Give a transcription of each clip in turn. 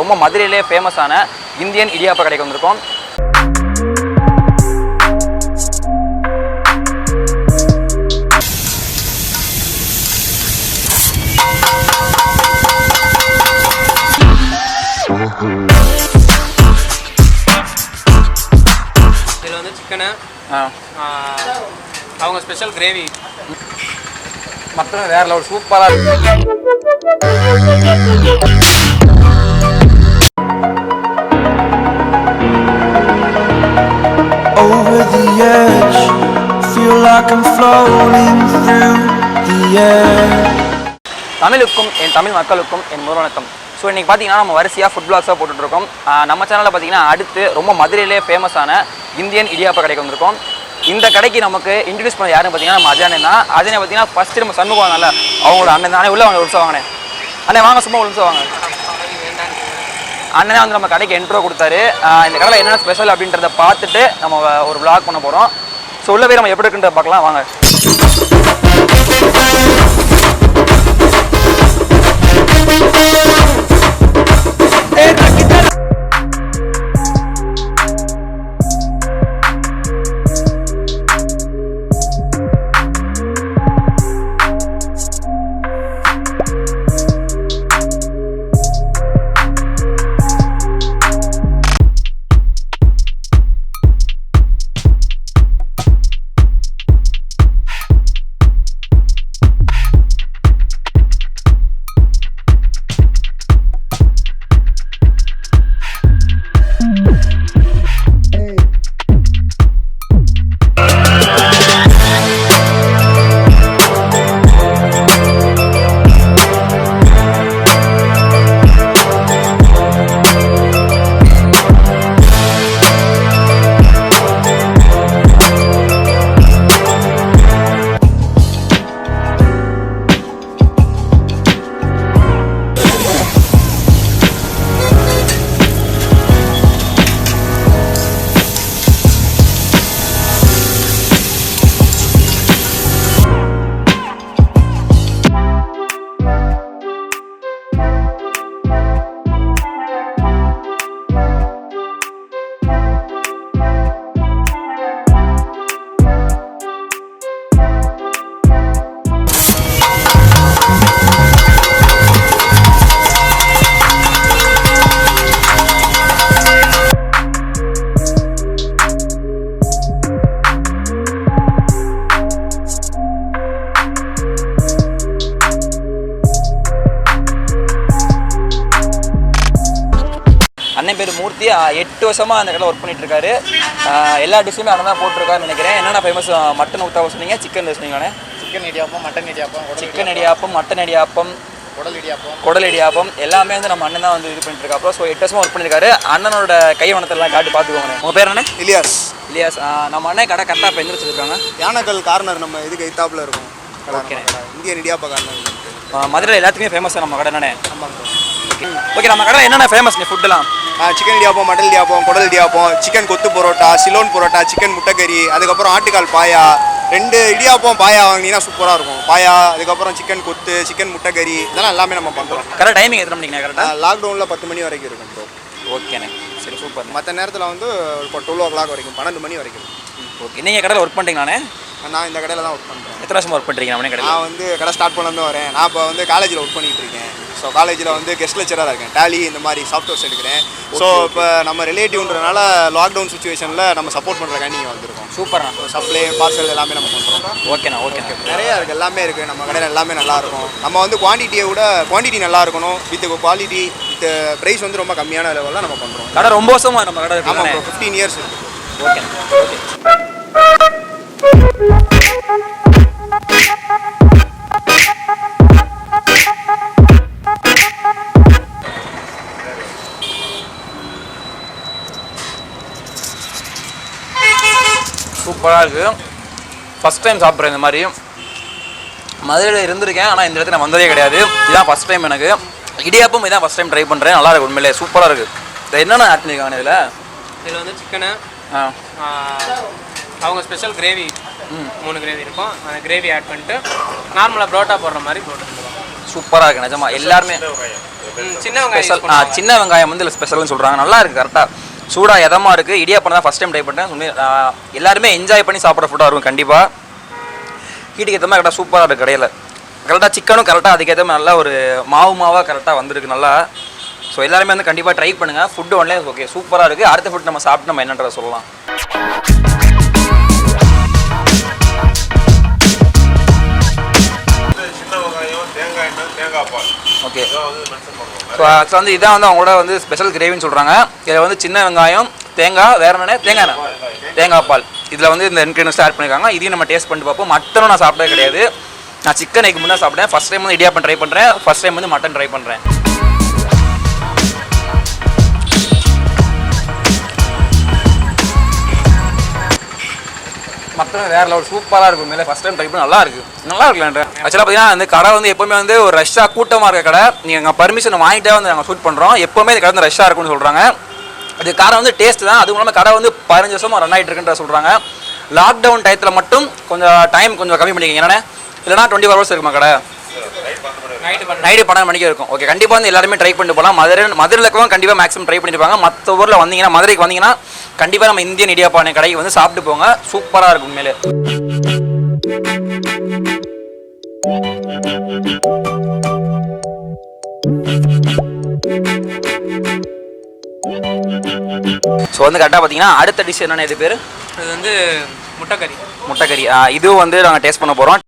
ரொம்ப மதுரையிலே ஃபேமஸான இந்தியன் இடியாப்ப கடைக்கு வந்திருக்கோம். இதில் வந்து சிக்கனு அவங்க ஸ்பெஷல் கிரேவி மட்டன் வேற லெவல் சூப்பராக இருக்கு. Over the edge, feel like I'm floating through the air. தமிழுக்கும் என் தமிழ் மக்களுக்கும் என் வணக்கம். ஸோ இன்றைக்கி பார்த்தீங்கன்னா நம்ம வரிசையாக ஃபுட் பிளாக்ஸாக போட்டுட்ருக்கோம். நம்ம சேனலில் பார்த்தீங்கன்னா அடுத்து ரொம்ப மதுரையிலே ஃபேமஸான இந்தியன் இடியாப்ப கடைக்கு வந்திருக்கோம். இந்த கடைக்கு நமக்கு இன்ட்ரடியூஸ் பண்ண யாருன்னு பார்த்தீங்கன்னா நம்ம அஜய் தான். அஜய் பார்த்தீங்கன்னா ஃபஸ்ட்டு நம்ம சண்முகம் வாங்கல அவங்களோட அண்ணன் தானே உள்ள வாங்க உள்சா வாங்கினேன். அண்ணே வாங்க சும்மா உள்சா வாங்க. அண்ணனே வந்து நம்ம கடைக்கு என்ட்ரோ கொடுத்தாரு. இந்த கடையில் என்னென்ன ஸ்பெஷல் அப்படின்றத பார்த்துட்டு நம்ம ஒரு vlog பண்ண போகிறோம். ஸோ உள்ள போய் நம்ம எப்படி இருக்குன்றத பார்க்கலாம் வாங்க. அண்ணன் பேர் மூர்த்தி 8 வருஷமாக அந்த கடையில் ஒர்க் பண்ணிட்டு இருக்காரு. எல்லா டிஷ்ஷுமே அண்ணன் தான் போட்டிருக்காருன்னு நினைக்கிறேன். என்னென்ன ஃபேமஸ் மட்டன் ஊத்தாவை சொன்னீங்க, சிக்கன் சொன்னீங்கண்ணே. Chicken idiyappam, mutton idiyappam, chicken idiyappam, mutton idiyappam, குடல் இடியாப்பம் எல்லாமே வந்து நம்ம அண்ணன் தான் வந்து இது பண்ணிட்டு இருக்காப்போ. ஸோ 8 வருஷமாக ஒர்க் பண்ணியிருக்காரு. அண்ணனோட கைவனத்தெல்லாம் காட்டி பார்த்துக்கோங்க. உங்கள் பேர் என்ன? இலியாஸ். இலியாஸ். நம்ம அண்ணன் கடை கரெக்டாக இப்போ எந்த வச்சுருக்காங்க? யானைக்கல் கார்னர் நம்ம இதுக்கு எய்த்தாப்பில் இருக்கும். ஓகே. இந்தியன் இடியாப்ப கார்னர் மதுரையில் எல்லாத்துக்குமே ஃபேமஸ் நம்ம கடை என்னண்ணே? ஆமாங்க. ஓகே, நம்ம கடை என்னென்ன ஃபேமஸ் ஃபுட்டெல்லாம்? சிக்கன் இடியாப்பம், மட்டன் இடியாப்பம், குடல் இடியாப்பம், சிக்கன் கொத்து பரோட்டா, சிலோன் பரோட்டா, சிக்கன் முட்டைக்கறி, அதுக்கப்புறம் ஆட்டுக்கால் பாயா. 2 இடியாப்பம் பாயா வாங்கினீங்கன்னா சூப்பராக இருக்கும். பாயா, அதுக்கப்புறம் சிக்கன் கொத்து, சிக்கன் முட்டைக்கறி, இதெல்லாம் எல்லாமே நம்ம பண்ணுறோம். கரெக்டாக டைமிங் எத்தனை மணிக்கு கரெக்டாக? லாக்டவுனில் 10 மணி வரைக்கும் இருக்கும் ப்ரோ. ஓகேண்ணே, சரி சூப்பர். மற்ற நேரத்தில் வந்து இப்போ 12 o'clock வரைக்கும், 12 மணி வரைக்கும். ஓகே, நீங்கள் கடையில் ஒர்க் பண்ணுறீங்களாண்ணே? நான் இந்த கடையில் தான் ஒர்க் பண்ணுறேன். எத்தனை வருஷமாக ஒர்க் பண்ணுறீங்க? நம்ம கடையில் நான் வந்து கடை ஸ்டார்ட் பண்ணி வரேன். நான் இப்போ வந்து காலேஜில் ஒர்க் பண்ணிகிட்டு இருக்கேன். ஸோ காலேஜில் வந்து கெஸ்ட் லெக்சராக இருக்கேன். டேலி இந்த மாதிரி சாஃப்ட்வேர்ஸ் எடுக்கிறேன். ஸோ இப்போ நம்ம ரிலேட்டிவ்ன்றனால லாக்டவுன் சுச்சுவேஷனில் நம்ம சப்போர்ட் பண்ணுறக்காண்டி நீங்கள் வந்திருக்கோம். சூப்பர்ண்ணா. ஸோ சப்ளை பார்சல் எல்லாமே நம்ம பண்ணுறோம். ஓகேண்ணா. ஓகே, நிறையா இருக்குது, எல்லாமே இருக்குது நம்ம கடையில். எல்லாமே நல்லாயிருக்கும். நம்ம வந்து குவான்டிட்டியை விட குவான்டிட்டி நல்லா இருக்கணும். வித் குவாலிட்டி வித் ப்ரைஸ் வந்து ரொம்ப கம்மியான லெவலில் நம்ம பண்ணுறோம். கடை ரொம்ப வருஷமாக நம்ம கடை இருக்கு. ஆமாம் ப்ரோ, 15 years இருக்குது. ஓகேண்ணா. ஓகே. சூப்பராக இருக்குது. ஃபஸ்ட் டைம் சாப்பிட்றேன் இந்த மாதிரி. மதுரையில் இருந்திருக்கேன், ஆனால் இந்த இடத்துல நான் வந்ததே கிடையாது. இதுதான் ஃபஸ்ட் டைம் எனக்கு. இடியாப்பம் இதான் ஃபஸ்ட் டைம் ட்ரை பண்ணுறேன். நல்லா இருக்குது, உண்மையிலே சூப்பராக இருக்குது. இது என்னென்ன ஆட் பண்ணியிருக்காங்க இதில்? இதில் வந்து சிக்கனு, அவங்க ஸ்பெஷல் கிரேவி, 3 கிரேவி இருக்கும். அந்த கிரேவி ஆட் பண்ணிட்டு நார்மலாக புரோட்டா போடுற மாதிரி போட்டுருக்கோம். சூப்பராக இருக்குது நிஜமா. எல்லாருமே சின்ன ஸ்பெஷல் வெங்காயம் சின்ன வெங்காயம் வந்து ஸ்பெஷல்னு சொல்கிறாங்க. நல்லா இருக்குது, கரெக்டாக சூடாக எதமாக இருக்குது. இடியாப்பம் தான் ஃபஸ்ட் டைம் ட்ரை பண்ணேன். எல்லாருமே என்ஜாய் பண்ணி சாப்பிட்ற ஃபுட்டாக இருக்கும் கண்டிப்பாக. ஹீட்டுக்கு ஏற்ற மாதிரி கரெக்டாக சூப்பராக இருக்குது கடையில். கரெக்டாக சிக்கனும் கரெக்டாக அதுக்கேற்ற மாதிரி நல்லா ஒரு மாவாக கரெக்டாக வந்திருக்கு நல்லா. ஸோ எல்லாருமே வந்து கண்டிப்பாக ட்ரை பண்ணுங்கள். ஃபுட்டு ஒன்லே ஓகே சூப்பராக இருக்குது. அடுத்த ஃபுட் நம்ம சாப்பிட்டு நம்ம என்னன்றதை சொல்லலாம். ஓகே ஸோ ஆக்சுவலாக வந்து இதான் வந்து அவங்களோட வந்து ஸ்பெஷல் கிரேவின்னு சொல்கிறாங்க. இதில் வந்து சின்ன வெங்காயம், தேங்காய், வேறு என்னென்ன தேங்காய் பால், இதில் வந்து இந்த இன்க்ரீடியன்ஸ் ஆட் பண்ணியிருக்காங்க. இதையும் நம்ம டேஸ்ட் பண்ணிட்டு பார்ப்போம். மட்டனும் நான் சாப்பிட்டே கிடையாது. நான் சிக்கன் எக் முன்னாடி சாப்பிட்டேன். ஃபஸ்ட் டைம் வந்து இடியாப்பம் ட்ரை பண்ணுறேன். ஃபஸ்ட் டைம் வந்து மட்டன் ட்ரை பண்ணுறேன். மட்டன் வேறு லெவல் சூப்பராக இருக்கும். மேலே ஃபஸ்ட் டைம் ட்ரை பண்ணி நல்லா இருக்குல்ல. ஆக்சுவலாக பார்த்தீங்கன்னா அந்த கடை வந்து எப்போவுமே வந்து ஒரு ரஷ்ஷாக கூட்டமாக இருக்க கடை. நீங்கள் எங்கள் பர்மிஷன் வாங்கிட்டே வந்து நாங்கள் ஷூட் பண்ணுறோம். எப்போவுமே இந்த கடை வந்து ரஷ்ஷாக இருக்கும்னு சொல்கிறாங்க. அது காரம் வந்து டேஸ்ட் தான். அதுவும் இல்லாமல் கடை வந்து 15 வருஷமாக ரன் ஆகிட்டு இருக்குன்ற சொல்கிறாங்க. லாக்டவுன் டயத்தில் மட்டும் கொஞ்சம் டைம் கொஞ்சம் கம்மி பண்ணிக்கிங்க. என்னென்ன இல்லைனா 24 ஹவர்ஸ் இருக்குமா கடை? நைட்டு 12 மணிக்கு இருக்கும். ஓகே கண்டிப்பாக வந்து எல்லாருமே ட்ரை பண்ணிட்டு போகலாம். மதுரையில் இருக்கவங்க கண்டிப்பாக மேக்ஸிமம் ட்ரை பண்ணியிருப்பாங்க. மற்ற ஊரில் வந்தீங்கன்னா, மதுரைக்கு வந்தீங்கன்னா கண்டிப்பாக நம்ம இந்தியன் இடியாப்பான கடைக்கு வந்து சாப்பிட்டு போங்க. சூப்பராக இருக்கும் உண்மையிலே. ஸோ வந்து கரெக்டாக பார்த்தீங்கன்னா அடுத்த டிஷ் என்னென்ன இது பேர்? இது வந்து முட்டைக்கறி. இதுவும் வந்து நாங்கள் டேஸ்ட் பண்ண போகிறோம்.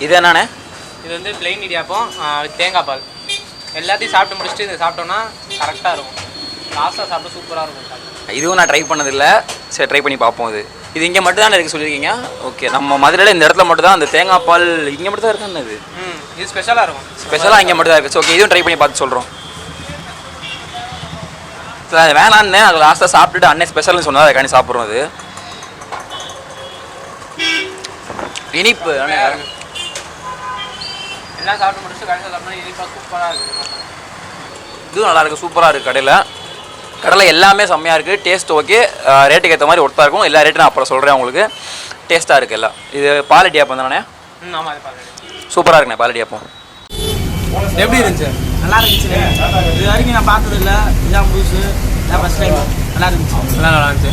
இது என்னண்ணே? இது வந்து பிளெயின் இடியாப்பம் தேங்காய் பால். எல்லாத்தையும் சாப்பிட்டு முடிச்சுட்டு இதை சாப்பிட்டோன்னா கரெக்டாக இருக்கும். லாஸ்ட்டாக சாப்பிட்டு சூப்பராக இருக்கும். இதுவும் நான் ட்ரை பண்ணதில்லை. சரி ட்ரை பண்ணி பார்ப்போம். இது இங்கே மட்டும் தான் இருக்குது சொல்லியிருக்கீங்க. ஓகே நம்ம மதுரையில் இந்த இடத்துல மட்டும் தான் அந்த தேங்காய் பால் இங்கே மட்டும் தான் இருக்குன்னு. இது ஸ்பெஷலாக இருக்கும். ஸ்பெஷலாக இங்கே மட்டும் தான் இருக்குது. ஓகே இதுவும் ட்ரை பண்ணி பார்த்து சொல்கிறோம். அது வேணான்னு அது லாஸ்ட்டாக சாப்பிட்டுட்டு அன்னை ஸ்பெஷல்னு சொன்னால் அதை கண்டி சாப்பிட்றோம். அது இனிப்பு எல்லாம் சாப்பிட்டு முடிச்சுட்டு கடைசியில் சாப்பிட்டா இனிப்பாக சூப்பராக இருக்குது. இதுவும் நல்லாயிருக்கு, சூப்பராக இருக்குது. கடையில் எல்லாமே செம்மையாக இருக்குது. டேஸ்ட் ஓகே, ரேட்டுக்கு ஏற்ற மாதிரி ஒர்த்தாக இருக்கும். எல்லா ரேட்டும் நான் அப்புறம் சொல்கிறேன் உங்களுக்கு. டேஸ்ட்டாக இருக்குது எல்லாம். இது பால் இடியாப்பம் தானே? ஆமாம் அது பால். சூப்பராக இருக்குண்ணே பால் இடியாப்பம். எப்படி இருந்துச்சு? நல்லா இருந்துச்சு. இது வரைக்கும் நான் பார்த்தது இல்லை. இதான் புதுசு. நான் ஃபஸ்ட் டைம். நல்லா இருந்துச்சு. நல்லா இருந்துச்சு.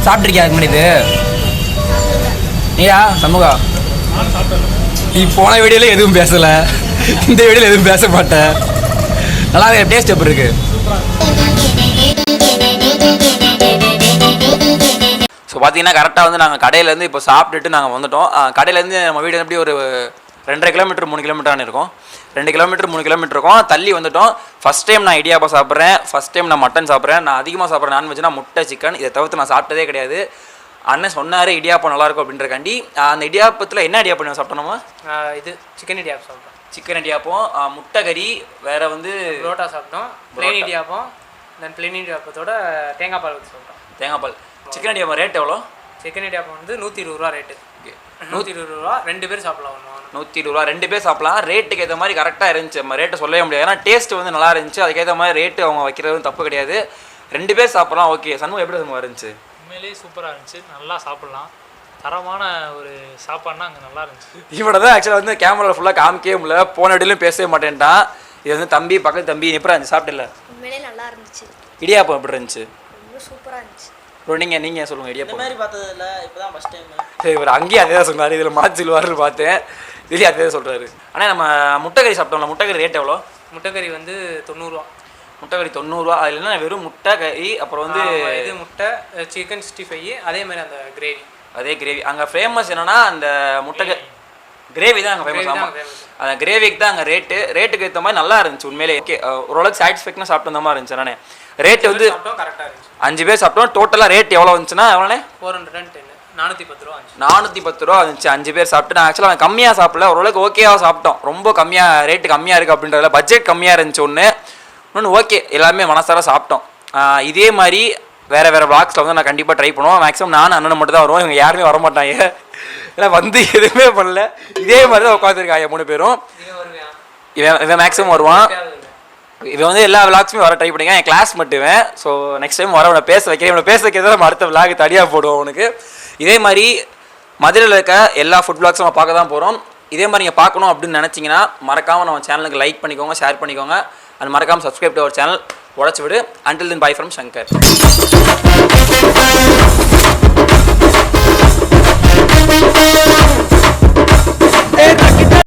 சாப்பிட்ருக்கியா அதுக்கு முன்னாடி? நீயா சண்முகா? நீ போன வீடியோவில் எதுவும் பேசலை, இந்த வீடியோவில் எதுவும் பேச மாட்டேன். நல்லா இருக்கு. டேஸ்ட் எப்படி இருக்கு? ஸோ பார்த்தீங்கன்னா கரெக்டாக வந்து நாங்கள் கடையிலேருந்து இப்போ சாப்பிட்டுட்டு நாங்கள் வந்துட்டோம். கடையிலேருந்து நம்ம வீடு எப்படி ஒரு 2.5 கிலோமீட்டர் 3 கிலோமீட்டரானு இருக்கும். 2 கிலோமீட்டர் 3 கிலோமீட்டர் இருக்கும். தள்ளி வந்துட்டோம். ஃபஸ்ட் டைம் நான் இடியாப்பம் சாப்பிட்றேன். ஃபஸ்ட் டைம் நான் மட்டன் சாப்பிட்றேன். நான் அதிகமாக சாப்பிட்றேன் நான்வெஜ்னா முட்டை, சிக்கன். இதை தவிர்த்து நான் சாப்பிட்டதே கிடையாது. அண்ணன் சொன்னார் இடியாப்பம் நல்லாயிருக்கும் அப்படின்றக்காண்டி. அந்த இடியாப்பத்தில் என்ன இடியாப்பம் சாப்பிட்டோம்? இது சிக்கன் இடியாப்பம் சாப்பிட்டோம். சிக்கன் இடியாப்பம், முட்டை கறி, வேறு வந்து புரோட்டா சாப்பிட்டோம். பிளெயின் இடியாப்பம். தென் பிளெயின் இடியாப்பத்தோட தேங்காய் பால் ஊற்றி சாப்பிட்டோம். தேங்காய் பால். சிக்கன் இடியாப்பம் ரேட் எவ்வளோ? சிக்கன் இடியாப்பம் வந்து 120 ரூபா ரேட்டு. 120 ரூபா 2 பேர் சாப்பிடலாம். 120 ரூபா 2 பேர் சாப்பிடலாம். ரேட்டுக்கு ஏற்ற மாதிரி கரெக்டாக இருந்துச்சு. நம்ம ரேட்டை சொல்லவே முடியாது. ஏன்னா டேஸ்ட் வந்து நல்லா இருந்துச்சு. அதுக்கேற்ற மாதிரி ரேட்டு அவங்க வைக்கிறதும் தப்பு கிடையாது. 2 பேர் சாப்பிட்லாம். ஓகே சண்முகம் எப்படி சண்முகம் இருந்துச்சு? உண்மையிலேயே சூப்பராக இருந்துச்சு. நல்லா சாப்பிட்லாம். தரமான ஒரு சாப்பாடுனா அங்கே நல்லா இருந்துச்சு. இவனை தான் ஆக்சுவலாக வந்து கேமராவில் ஃபுல்லாக காமிக்கவே முடியல. போன இடையிலும் பேசவே மாட்டேன்ட்டான். இது வந்து தம்பி பக்கத்து தம்பி எப்படா இருந்துச்சு? சாப்பிடல? உண்மையிலே நல்லா இருந்துச்சு. இடியாப்பம் எப்படி இருந்துச்சு? ரொம்ப சூப்பராக இருந்துச்சு. ப்ரோ நீங்கள் சொல்லுங்கள். இடியாப்பம் இந்த மாதிரி பார்த்தது இல்லை. இப்போ தான் ஃபஸ்ட் டைம். சரி இவர் அங்கேயே அதே தான் சொன்னார். இதில் மாற்றி சொல்லுவார்னு பார்த்தேன். இதுலேயே அதே தான் சொல்கிறாரு. ஆனால் நம்ம முட்டைக்கறி சாப்பிட்டோம்ல, முட்டைக்கறி ரேட் எவ்வளோ? முட்டைக்கறி வந்து 90 ரூபா. முட்டைக்கறி 90 ரூபா. அதில் என்ன வெறும் முட்டை கறி, அப்புறம் வந்து இது முட்டை, சிக்கன் 65, அதே மாதிரி அந்த கிரேவி. அதே கிரேவி. அங்கே ஃபேமஸ் என்னன்னா அந்த முட்டை கிரேவி தான் அங்கே ஃபேமஸ். ஆமாம் அந்த கிரேவிக்கு தான் அங்கே ரேட்டுக்கு ஏற்ற மாதிரி நல்லா இருந்துச்சு உண்மையிலே. ஓகே ஓரளவுக்கு சாட்டிஸ்ஃபேக்டாக சாப்பிட்டு வந்த மாதிரி இருந்துச்சு. நானே ரேட்டு வந்து கரெக்டாக இருந்துச்சு. 5 பேர் சாப்பிட்டோம். டோட்டலாக ரேட் எவ்வளோ வந்துச்சுன்னா எவ்வளோண்ணே? 410. 410 ரூபா இருந்துச்சு. 410 ரூபா இருந்துச்சு. 5 பேர் சாப்பிட்டு நான் ஆக்சுவலாக கம்மியாக சாப்பிடல, ஓரளவுக்கு ஓகேவாக சாப்பிட்டோம். ரொம்ப கம்மியாக ரேட்டு கம்மியாக இருக்குது அப்படின்றதுல பட்ஜெட் கம்மியாக இருந்துச்சு ஒன்று. இன்னொன்று ஓகே எல்லாமே மனசார சாப்பிட்டோம். இதே மாதிரி வேறு vlogsல வந்து நான் கண்டிப்பாக ட்ரை பண்ணுவோம். மேக்ஸிமம் நானும் அண்ணன் மட்டும் தான் வருவோம், இவங்க யாருமே வர மாட்டாங்க. ஏன்னா வந்து எதுவுமே பண்ணல, இதே மாதிரி தான் உட்காந்துருக்காங்க 3 பேரும். இவன் மேக்ஸிமம் வருவான். இவன் வந்து எல்லா விளாக்ஸுமே வர ட்ரை பண்ணிங்க. என் கிளாஸ் மட்டும். ஸோ நெக்ஸ்ட் டைம் வர அவனை பேச வைக்கிறேன். இவனை பேச வைக்கிறத நம்ம அடுத்த விளாக் தனியாக போடுவோம் அவனுக்கு. இதே மாதிரி மதுரையில் இருக்க எல்லா ஃபுட் விளாக்ஸும் நம்ம பார்க்க தான் போகிறோம். இதே மாதிரி நீங்கள் பார்க்கணும் அப்படின்னு நினச்சிங்கன்னா மறக்காமல் நம்ம சேனலுக்கு லைக் பண்ணிக்கோங்க, ஷேர் பண்ணிக்கோங்க. அது மறக்காமல் சப்ஸ்கிரைப் டு அவர் சேனல். உடச்சி விடு. Until then bye from Shankar.